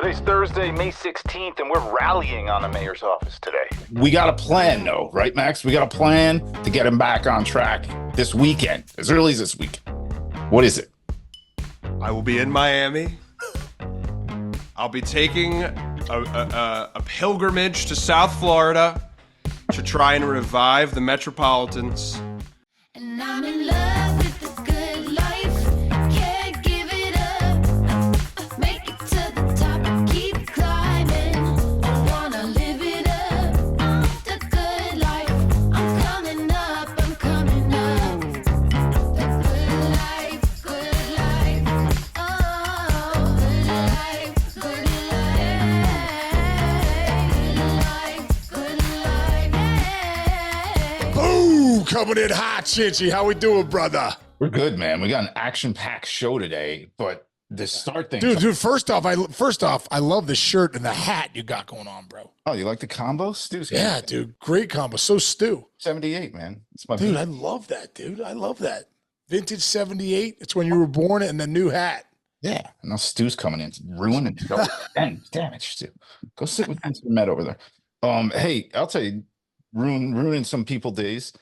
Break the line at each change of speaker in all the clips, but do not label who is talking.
Today's Thursday, May 16th, and we're rallying on the mayor's office today.
We got a plan, though, right, Max? We got a plan to get him back on track this weekend, as early as this weekend. What is it?
I will be in Miami. I'll be taking a pilgrimage to South Florida to try and revive the Metropolitans.
And I'm in love with the good life. Can't give it up. Make it to the top and keep climbing. I wanna live it up. The good life. I'm coming up. I'm coming up. The good life. Good life. Oh, good life. Good life. Good life.
Boom! Coming in hot, Chinchy. How we doing, brother?
We're good, man. We got an action-packed show today, but the start thing.
Dude, first off, I love the shirt and the hat you got going on, bro.
Oh, you like the combo? Stu's
Yeah, dude. Great combo. So Stu.
78, man. It's my
Dude,
beat.
I love that, dude. I love that. Vintage 78. It's when you were born and the new hat.
Yeah. And now Stu's coming in, ruining it. Damn it, Stu. Go sit with Mr. Met over there. Hey, I'll tell you, ruining some people days.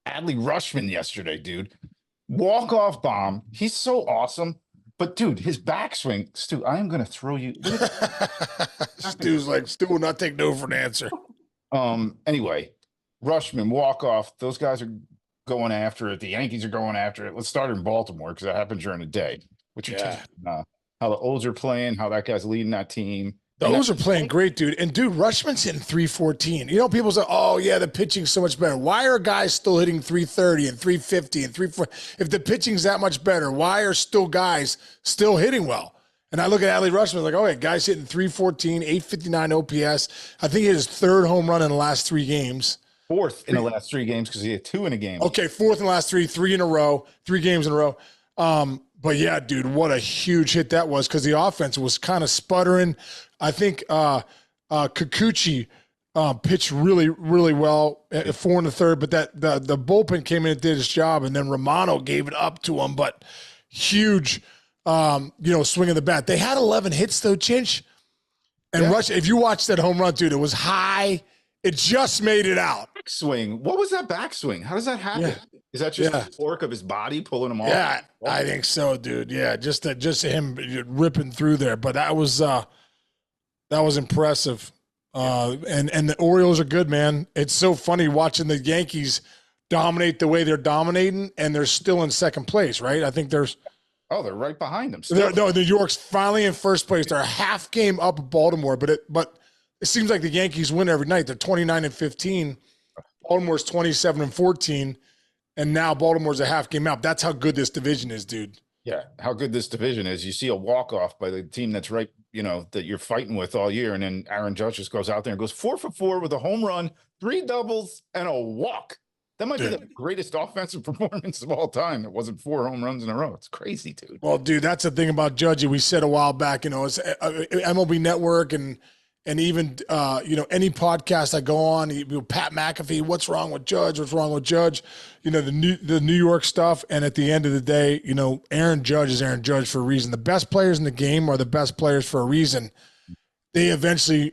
Adley Rutchman yesterday, dude. Walk-off bomb. He's so awesome. But, dude, his backswing, Stu, I am going to throw you.
Stu's like, Stu will not take no for an answer.
Anyway, Rutschman, walk-off. Those guys are going after it. The Yankees are going after it. Let's start in Baltimore because that happened during the day. What's your take on, how the O's are playing, how that guy's leading that team?
The O's are playing great, dude. And, dude, Rutschman's hitting 314. You know, people say, oh, yeah, the pitching's so much better. Why are guys still hitting 330 and 350 and 340? If the pitching's that much better, why are still guys still hitting well? And I look at Adley Rutchman like, oh, yeah, guys hitting 314, 859 OPS. I think he hit his third home run in the last 3 games.
Fourth in the last 3 games because he had 2 in a game.
Okay, fourth in the last 3 in a row, 3 games in a row. But yeah, dude, what a huge hit that was because the offense was kind of sputtering. I think Kikuchi pitched really, really well at 4 in the third, but the bullpen came in and did its job, and then Romano gave it up to him. But huge, swing of the bat. They had 11 hits though, Chinch. And Rush, if you watch that home run, dude, it was high. It just made it out.
Backswing. What was that backswing? How does that happen?
Yeah.
Is that just the torque of his body pulling him off?
Yeah, I think so, dude. Yeah, just him ripping through there. But that was impressive. And the Orioles are good, man. It's so funny watching the Yankees dominate the way they're dominating, and they're still in second place, right? I think they're
right behind them. Still.
No, the York's finally in first place. They're a half game up at Baltimore, but it seems like the Yankees win every night. They're 29-15. Baltimore's 27-14. And now Baltimore's a half game out. That's how good this division is, dude.
Yeah, how good this division is. You see a walk-off by the team that's right, that you're fighting with all year, and then Aaron Judge just goes out there and goes 4 for 4 with a home run, 3 doubles, and a walk. That might be the greatest offensive performance of all time. It wasn't 4 home runs in a row. It's crazy, dude.
Well, dude, that's the thing about Judge. We said a while back, it's MLB Network and even, any podcast I go on, Pat McAfee, what's wrong with Judge? What's wrong with Judge? The New York stuff. And at the end of the day, Aaron Judge is Aaron Judge for a reason. The best players in the game are the best players for a reason. The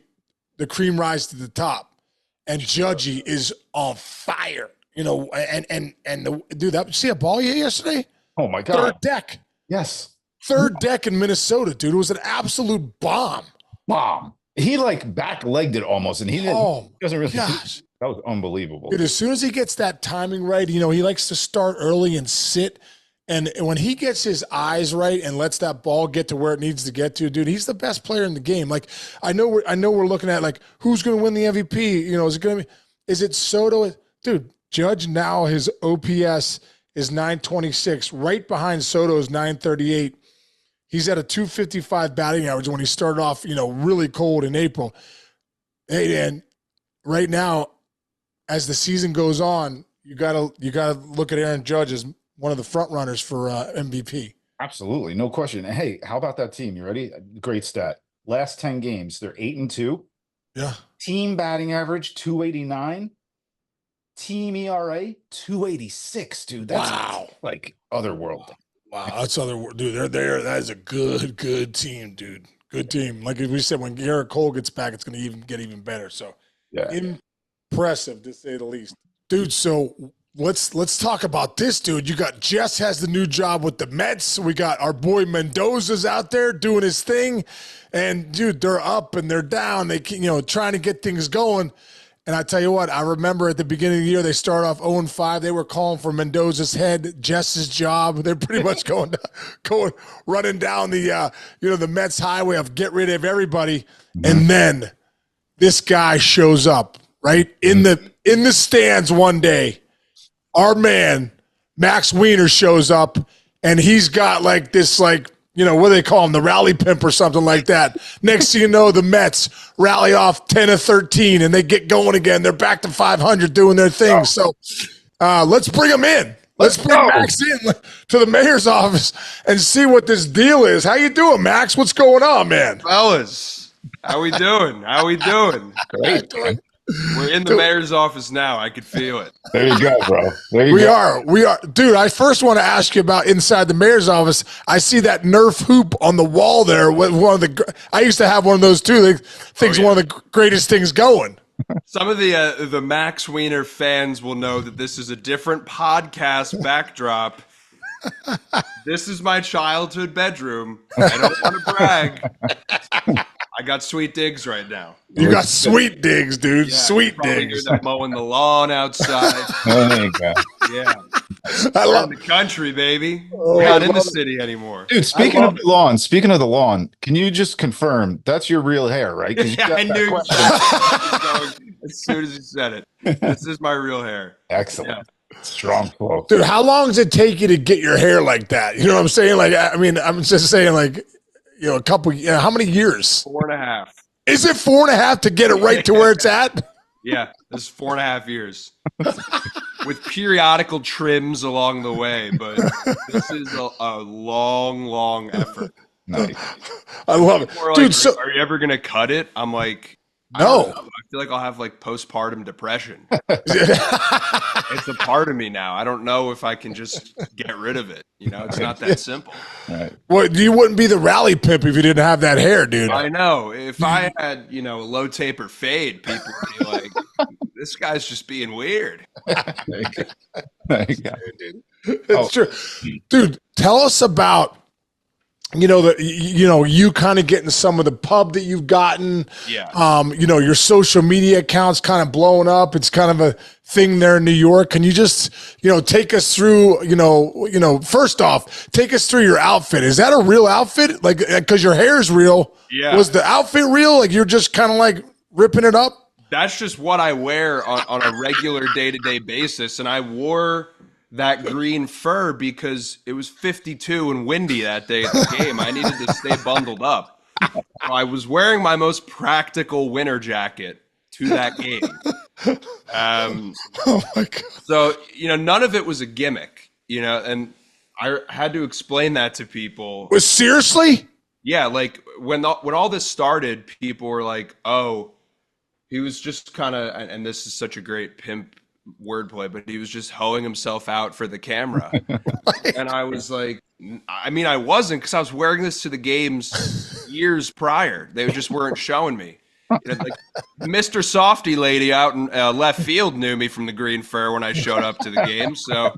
cream rises to the top. And Judgy is on fire, dude, see a ball you hit yesterday?
Oh, my God.
Third deck.
Yes.
Third deck in Minnesota, dude. It was an absolute bomb.
He back-legged it almost, and he doesn't really.
Gosh.
That was unbelievable.
Dude, as soon as he gets that timing right, he likes to start early and sit. And when he gets his eyes right and lets that ball get to where it needs to get to, dude, he's the best player in the game. Like, I know we're looking at like who's going to win the MVP. Is it Soto? Dude, Judge now his OPS is 926, right behind Soto's 938. He's at a 255 batting average when he started off, really cold in April. Hey, and right now, as the season goes on, you gotta look at Aaron Judge as one of the front runners for MVP.
Absolutely, no question. And hey, how about that team? You ready? Great stat. Last 10 games, they're 8-2.
Yeah.
Team batting average 289. Team ERA 286, dude. That's like otherworldly.
Wow, that's other dude. They're there. That is a good team, dude. Good team. Like we said, when Garrett Cole gets back, it's going to get even better. So
Yeah.
impressive to say the least, dude. So let's talk about this, dude. You got Jess has the new job with the Mets. We got our boy Mendoza's out there doing his thing, and dude, they're up and they're down. They trying to get things going. And I tell you what, I remember at the beginning of the year, they started off 0-5. They were calling for Mendoza's head, Jess's job. They're pretty much running down the, the Mets highway of get rid of everybody. And then this guy shows up right in the stands one day. Our man, Max Wiener, shows up, and he's got like this, like, what do they call him? The rally pimp or something like that. Next thing you know, the Mets rally off 10-13 and they get going again. They're back to 500 doing their thing. So let's bring him in. Let's bring Max in to the mayor's office and see what this deal is. How you doing, Max? What's going on, man?
Fellas, how we doing?
Great.
We're in the mayor's office now. I could feel it.
There you go, bro.
We are. Dude, I first want to ask you about inside the mayor's office. I see that Nerf hoop on the wall there. I used to have one of those too. I think it's one of the greatest things going.
Some of the Max Wiener fans will know that this is a different podcast backdrop. This is my childhood bedroom. I don't want to brag. I got sweet digs right now.
You got sweet digs, dude.
Yeah,
sweet
probably
digs.
hear them mowing the lawn outside.
There you go.
Yeah.
I
We're
love
in the country, baby.
Oh,
We're not
I
in the
love it.
city anymore.
Dude, speaking of the lawn, can you just confirm that's your real hair, right? 'Cause you
Yeah,
got
I
that
knew
question.
exactly as soon as you said it. This is my real hair.
Excellent. Strong quote.
Dude, how long does it take you to get your hair like that? You know what I'm saying? Like, I mean, I'm just saying, like, a couple. How many years?
4.5.
Is it 4.5 to get it right to where it's at?
Yeah, this is 4.5 years. With periodical trims along the way, but this is a long effort.
Nice.
I love it,
Or like,
dude. So
are you ever gonna cut it? I'm like, I
No.
don't know. I feel like I'll have like postpartum depression. It's a part of me now. I don't know if I can just get rid of it. It's not that simple.
Right.
well, you wouldn't be the rally pimp if you didn't have that hair, dude.
I know. If I had, a low taper fade, people would be like, this guy's just being weird.
There you go.
It's true, dude. Tell us about you kind of getting some of the pub that you've gotten.
Yeah.
Your social media accounts kind of blowing up. It's kind of a thing there in New York. Can you just take us through? First off, take us through your outfit. Is that a real outfit? Like, because your hair's real.
Yeah.
Was the outfit real? Like, you're just kind of like ripping it up.
That's just what I wear on a regular day-to-day basis. And I wore that green fur because it was 52 and windy that day at the game. I needed to stay bundled up. So I was wearing my most practical winter jacket to that game.
Oh my god!
So, none of it was a gimmick, and I had to explain that to people.
Seriously?
Yeah, like when all this started, people were like, "Oh, he was just kind of," and this is such a great Pimp wordplay, but he was just hoeing himself out for the camera. And I was like, I mean, I wasn't, because I was wearing this to the games years prior. They just weren't showing me. Like Mr. Softy lady out in left field knew me from the green fur when I showed up to the game. So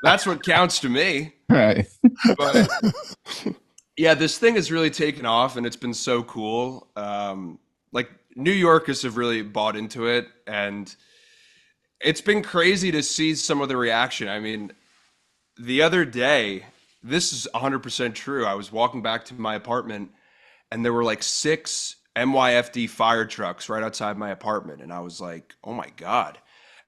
that's what counts to me.
Right.
But yeah, this thing has really taken off and it's been so cool. Like New Yorkers have really bought into it, and it's been crazy to see some of the reaction. I mean, the other day, this is 100% true. I was walking back to my apartment and there were like 6 MYFD fire trucks right outside my apartment. And I was like, oh my God.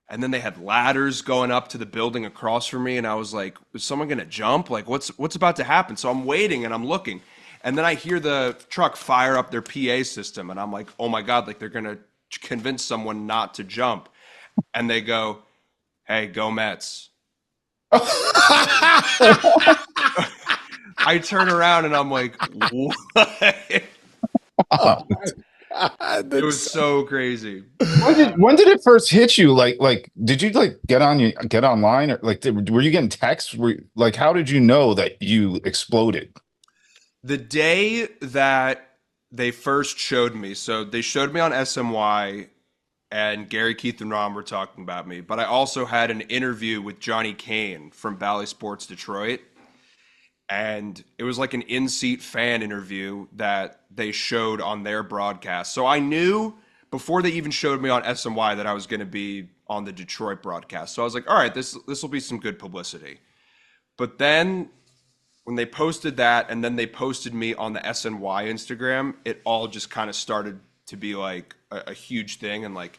And then they had ladders going up to the building across from me. And I was like, is someone going to jump? Like, what's about to happen? So I'm waiting and I'm looking. And then I hear the truck fire up their PA system. And I'm like, oh my God, like they're going to convince someone not to jump. And they go, hey, go Mets. I turn around and I'm like, what?
Oh.
It was so crazy.
When did it first hit you? Like, did you like get online, or like, were you getting texts? Like, how did you know that you exploded?
The day that they first showed me. So they showed me on SMY, and Gary, Keith, and Ron were talking about me. But I also had an interview with Johnny Kane from Bally Sports Detroit. And it was like an in-seat fan interview that they showed on their broadcast. So I knew before they even showed me on SMY that I was going to be on the Detroit broadcast. So I was like, all right, this will be some good publicity. But then when they posted that and then they posted me on the SNY Instagram, it all just kind of started to be like a huge thing. And like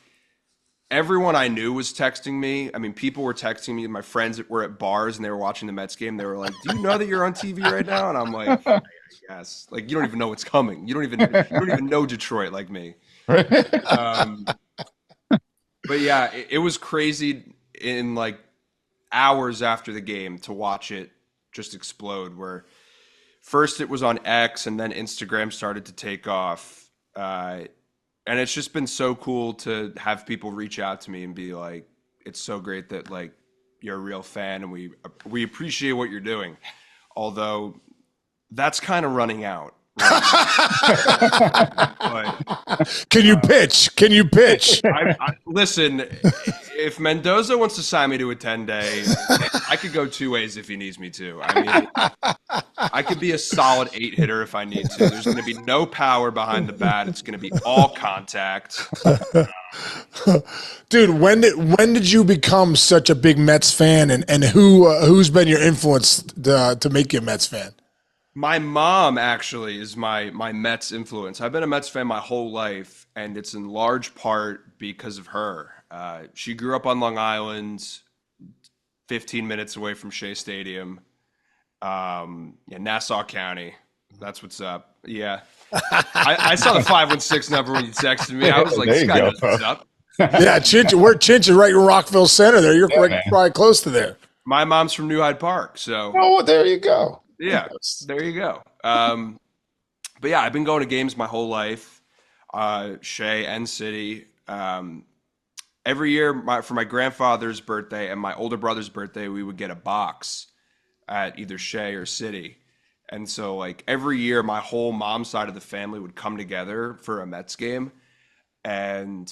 everyone I knew was texting me. I mean, people were texting me. My friends that were at bars and they were watching the Mets game. They were like, "Do you know that you're on TV right now?" And I'm like, "Yes." Like, you don't even know what's coming. You don't even know Detroit like me. But yeah, it was crazy in like hours after the game to watch it just explode. Where first it was on X and then Instagram started to take off. And it's just been so cool to have people reach out to me and be like, it's so great that like you're a real fan and we appreciate what you're doing. Although that's kind of running out. Right?
Can you pitch? Can you pitch?
Listen, if Mendoza wants to sign me to a 10-day, I could go two ways if he needs me to. I mean, I could be a solid 8-hitter if I need to. There's going to be no power behind the bat. It's going to be all contact.
Dude, when did you become such a big Mets fan, and who's been your influence to make you a Mets fan?
My mom actually is my Mets influence. I've been a Mets fan my whole life, and it's in large part because of her. She grew up on Long Island, 15 minutes away from Shea Stadium. Nassau County. That's what's up. Yeah. I saw the 516 number when you texted me. I was like, this guy knows what's up.
Yeah, we're Chinch right in Rockville Center there. You're probably close to there.
My mom's from New Hyde Park, so.
Oh, there you go.
Yeah, there you go. But yeah, I've been going to games my whole life, Shea and City. Every year for my grandfather's birthday and my older brother's birthday, we would get a box at either Shea or City. And so like every year, my whole mom's side of the family would come together for a Mets game. And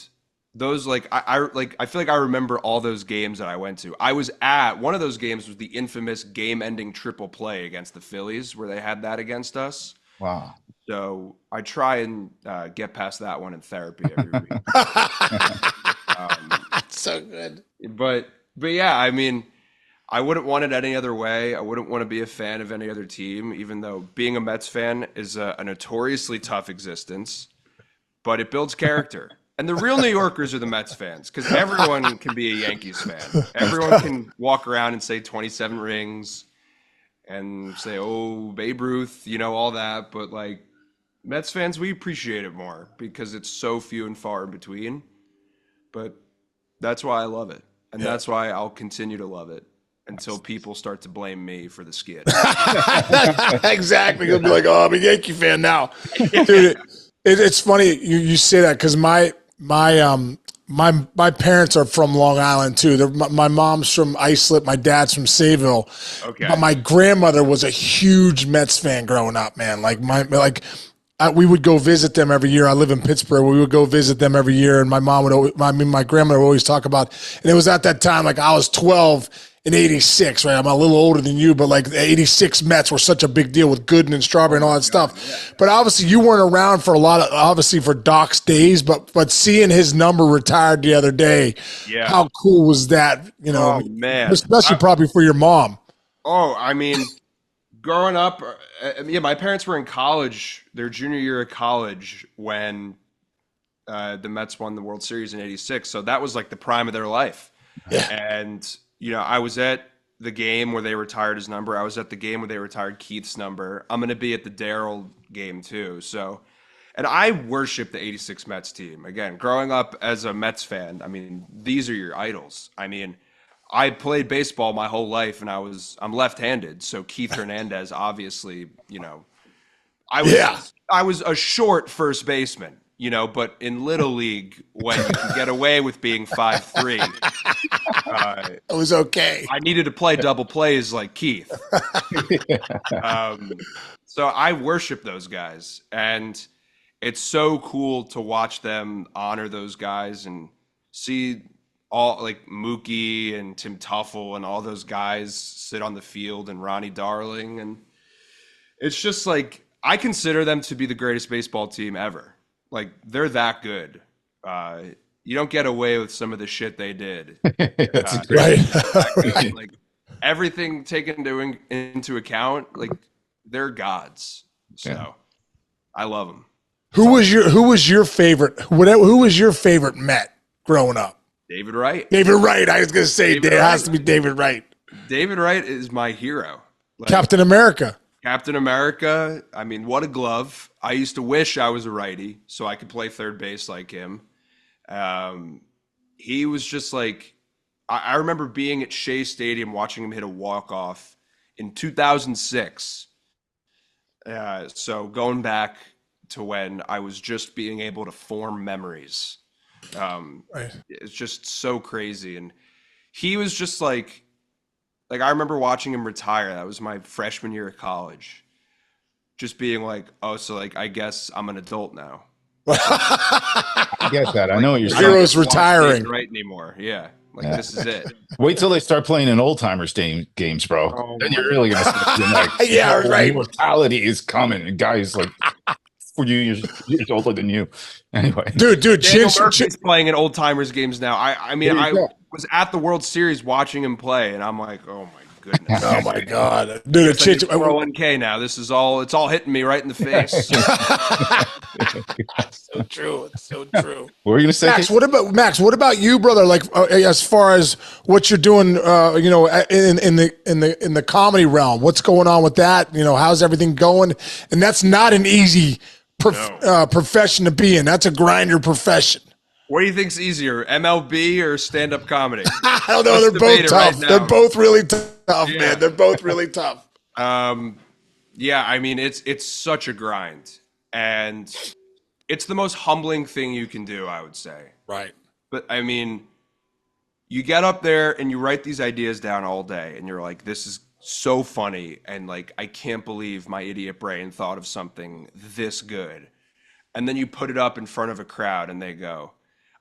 those like I feel like I remember all those games that I went to. I was at one of those games was the infamous game-ending triple play against the Phillies, where they had that against us.
Wow.
So I try and get past that one in therapy every week.
So good.
But yeah, I mean, I wouldn't want it any other way. I wouldn't want to be a fan of any other team, even though being a Mets fan is a notoriously tough existence, but it builds character. And the real New Yorkers are the Mets fans, because everyone can be a Yankees fan. Everyone can walk around and say 27 rings and say, oh, Babe Ruth, all that. But like Mets fans, we appreciate it more because it's so few and far in between. But that's why I love it. And that's why I'll continue to love it until people start to blame me for the skid.
Exactly. You'll be like, oh, I'm a Yankee fan now. Dude, it's funny you say that because my parents are from Long Island too. My mom's from Islip, my dad's from Sayville.
Okay.
But my grandmother was a huge Mets fan growing up, man. We would go visit them every year. I live in Pittsburgh. We would go visit them every year, and my grandmother would always talk about. And it was at that time, like I was 12 in '86, right? I'm a little older than you, but like the '86 Mets were such a big deal with Gooden and Strawberry and all that stuff. Yeah. But obviously, you weren't around for for Doc's days. But seeing his number retired the other day, how cool was that?
Oh man,
especially probably for your mom.
Oh, I mean, growing up, my parents were in college, their junior year of college when the Mets won the World Series in '86. So that was like the prime of their life. Yeah. And I was at the game where they retired his number. I was at the game where they retired Keith's number. I'm going to be at the Darryl game too. So, and I worship the '86 Mets team. Again, growing up as a Mets fan, I mean, these are your idols. I mean, I played baseball my whole life, and I'm left-handed. So Keith Hernandez, obviously, I was a short first baseman. But in Little League, when you can get away with being 5'3",
it was okay.
I needed to play double plays like Keith. So I worship those guys. And it's so cool to watch them honor those guys and see all like Mookie and Tim Tuffle and all those guys sit on the field and Ronnie Darling. And it's just like, I consider them to be the greatest baseball team ever. Like, they're that good. You don't get away with some of the shit they did.
That's a
Right.
Like, everything taken into account, like, they're gods. So
Yeah.
I love them.
Who was your favorite? Who was your favorite Met growing up?
David Wright.
David Wright. I was gonna say
David
it has
Wright.
to be David Wright.
David Wright is my hero. Like,
Captain America.
Captain America. I mean, what a glove. I used to wish I was a righty so I could play third base like him. He was just like, I remember being at Shea Stadium watching him hit a walk-off in 2006. So going back to when I was just being able to form memories.
Right.
It's just so crazy. And he was just like I remember watching him retire. That was my freshman year of college. Just being like, oh, so like, I guess I'm an adult now.
I get that. I know what you're saying.
Heroes
I don't want
retiring.
David Wright anymore. Yeah. Like,
Yeah.
this is it.
Wait till they start playing in old timers games, bro.
Oh
Then you're really gonna see like,
Yeah, right.
Mortality is coming, and guys like 40 years older than you. Anyway,
Dude,
Daniel
Chinch,
Murphy's playing in old timers games now. I mean,
There you
I
go.
was at the World Series watching him play, and I'm like, oh my goodness.
oh my God, dude,
I need
Chinch,
401k now. This is all. It's all hitting me right in the face.
so true. It's so true.
what were you gonna say?
Max,
Kate?
Max? What about you, brother? Like, as far as what you're doing, in the comedy realm, what's going on with that? You know, how's everything going? And that's not an easy profession to be in. That's a grinder profession.
What do you think's easier, MLB or stand-up comedy?
I don't know. They're
Let's
both
debate it
tough.
right now.
They're both really tough,
Yeah.
man. They're both really tough.
Yeah, I mean, it's such a grind, and it's the most humbling thing you can do, I would say.
Right.
But I mean, you get up there and you write these ideas down all day, and you're like, this is so funny, and like, I can't believe my idiot brain thought of something this good. And then you put it up in front of a crowd, and they go,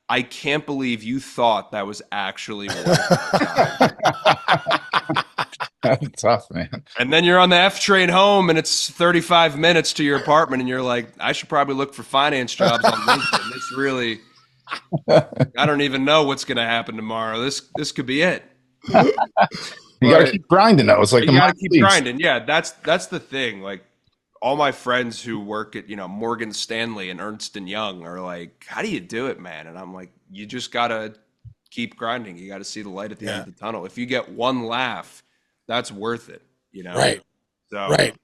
I can't believe you thought that was actually worth it.
That's tough, man.
And then you're on the F train home, and it's 35 minutes to your apartment, and you're like, I should probably look for finance jobs on LinkedIn. This really, I don't even know what's going to happen tomorrow. This could be it.
You gotta keep grinding though. It's like
You
the
got to
minor
keep
leagues.
grinding. Yeah, that's the thing. Like, all my friends who work at, Morgan Stanley and Ernst and Young are like, how do you do it, man? And I'm like, you just got to keep grinding. You got to see the light at the end of the tunnel. If you get one laugh, that's worth it,
Right.
So,
Right.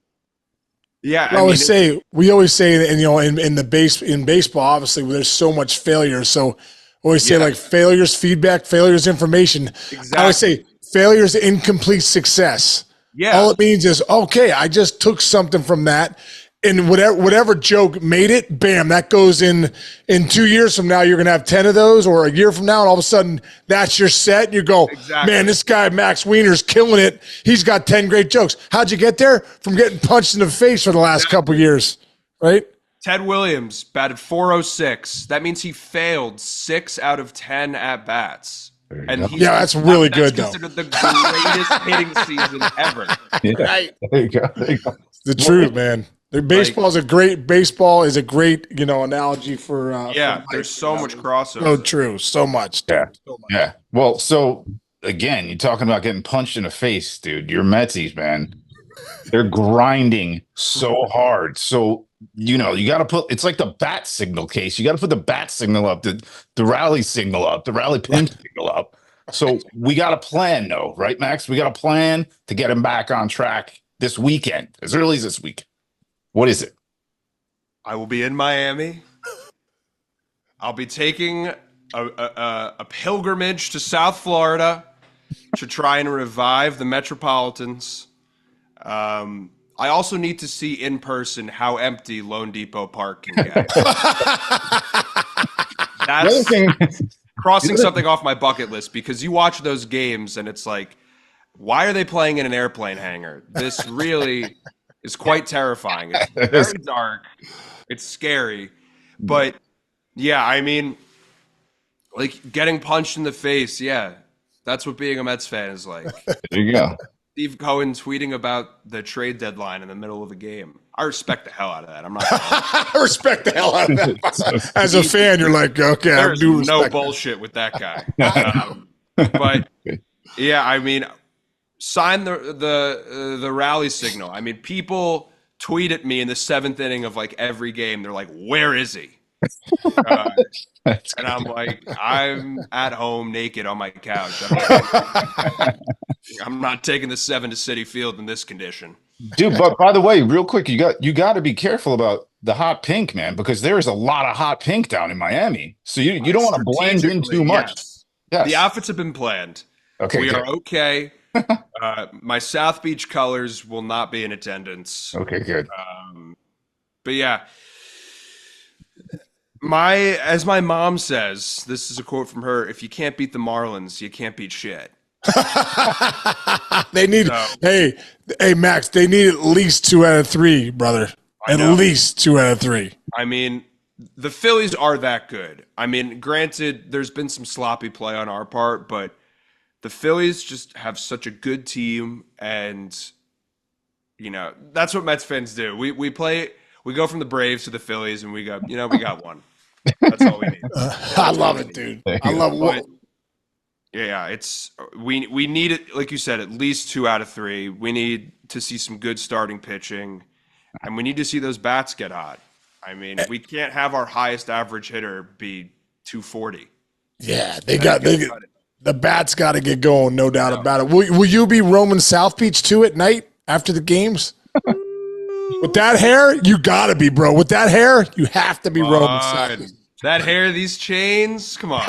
yeah.
We always say, and in baseball, obviously, there's so much failure. So always say,
Yeah.
like, failure's feedback, failure's information. I always say failure's incomplete success.
Yeah.
All it means is, okay, I just took something from that, and whatever joke made it, bam, that goes in 2 years from now, you're gonna have 10 of those, or a year from now, and all of a sudden that's your set. You go,
Exactly.
man, this guy Max Wiener's killing it. He's got 10 great jokes. How'd you get there? From getting punched in the face for the last couple years, right?
Ted Williams batted .406. That means he failed 6 out of 10 at bats. And
That's really good, though.
considered the greatest hitting season ever.
Yeah.
Right.
There you go. There you go.
The truth, man. Baseball is a great, analogy for.
Yeah,
for
there's
life,
so much crossover.
So true. So much.
Yeah.
So much.
Yeah. Well, so again, you're talking about getting punched in the face, dude. Your Metsies, man. They're grinding so hard. So, you got to put, it's like the bat signal case. You got to put the bat signal up, the rally signal up, the rally pin signal up. So we got a plan though, right, Max? We got a plan to get him back on track this weekend, as early as this week. What is it?
I will be in Miami. I'll be taking a pilgrimage to South Florida to try and revive the Metropolitans. I also need to see in person how empty Lone Depot Park can get.
The other
That's
thing,
crossing something off my bucket list, because you watch those games and it's like, why are they playing in an airplane hangar? This really is quite terrifying. It's very dark. It's scary. But yeah, I mean, like getting punched in the face. Yeah, that's what being a Mets fan is like.
There you go.
Steve Cohen tweeting about the trade deadline in the middle of a game. I respect the hell out of that. I'm not.
I respect the hell out of that. As a fan, you're like, okay, I
There's
do
no
respect
bullshit with that guy. But yeah, I mean, sign the rally signal. I mean, people tweet at me in the 7th inning of like every game. They're like, "Where is he?"
That's
And
good.
I'm like, I'm at home naked on my couch. I'm not taking the 7 to City Field in this condition.
Dude, but by the way, real quick, you got to be careful about the hot pink, man, because there is a lot of hot pink down in Miami. So you don't want to blend in too much.
Yes.
Yes.
The outfits have been planned.
Okay.
We
good.
are okay. My South Beach colors will not be in attendance.
Okay, good.
But yeah, as my mom says, this is a quote from her: "If you can't beat the Marlins, you can't beat shit."
They need, hey, Max, they need at least 2 out of 3, brother. At least 2 out of 3.
I mean, the Phillies are that good. I mean, granted, there's been some sloppy play on our part, but the Phillies just have such a good team, and you know that's what Mets fans do. We go from the Braves to the Phillies, and we go, we got one. That's all we need.
I love it, dude. I love it.
But, yeah, we need it, like you said, at least 2 out of 3. We need to see some good starting pitching, and we need to see those bats get hot. I mean, we can't have our highest average hitter be 240.
Yeah, the bats got to get going, no doubt about it. Will you be roaming South Beach too at night after the games? With that hair, you got to be, bro. With that hair, you have to be roaming South Beach.
That hair, these chains, come on.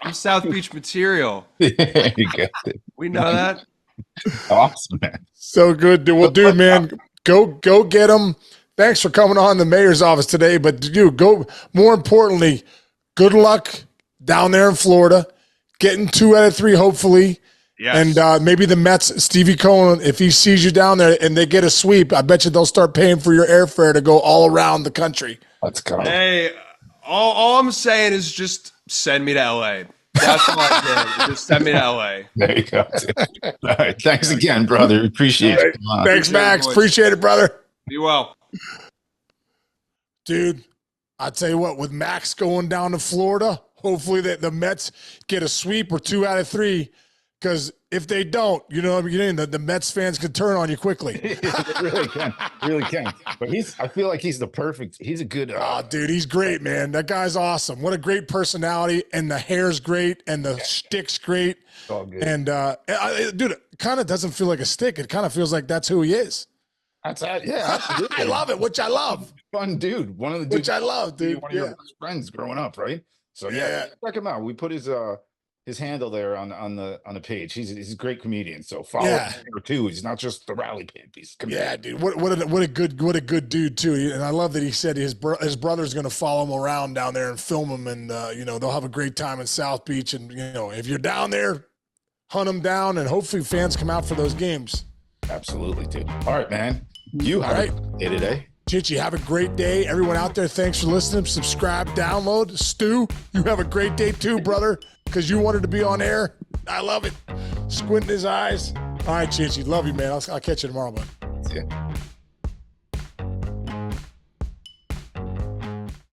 I'm South Beach material.
Yeah, you got it.
We know that.
Awesome, man.
So good. Well, dude, man, go get them. Thanks for coming on the mayor's office today. But dude, go. More importantly, good luck down there in Florida, getting 2 out of 3, hopefully.
Yes.
And maybe the Mets, Stevie Cohen, if he sees you down there and they get a sweep, I bet you they'll start paying for your airfare to go all around the country.
Let's go.
Hey, all I'm saying is just send me to LA. That's all I did. Just send me to LA.
There you go. All right. Thanks again, brother. Appreciate it. Come on.
Thanks, Max. Appreciate it, brother.
Be well.
Dude, I tell you what, with Max going down to Florida, hopefully the Mets get a sweep or 2 out of 3. Because if they don't, the Mets fans could turn on you quickly.
They really can. Really can. But I feel like he's a good.
Dude, he's great, man. That guy's awesome. What a great personality. And the hair's great. And the shtick's great.
All good.
And, dude, it kind of doesn't feel like a stick. It kind of feels like that's who he is.
Yeah. Absolutely.
I love it, which I love.
Fun dude. One of the dudes.
Which I love, dude.
One of your best friends growing up, right? So yeah, check him out. We put his handle there on the page. He's a great comedian. So follow him there too. He's not just the rally pimp. He's a comedian.
Yeah, dude. What a good dude too. And I love that he said his brother's going to follow him around down there and film him, and they'll have a great time in South Beach. And if you're down there, hunt them down, and hopefully fans come out for those games.
Absolutely, dude. All right, man. You
all right
today.
Chichi, have a great day. Everyone out there, thanks for listening. Subscribe, download. Stu, you have a great day too, brother, because you wanted to be on air. I love it. Squinting his eyes. All right, Chichi. Love you, man. I'll catch you tomorrow, bud.
See ya.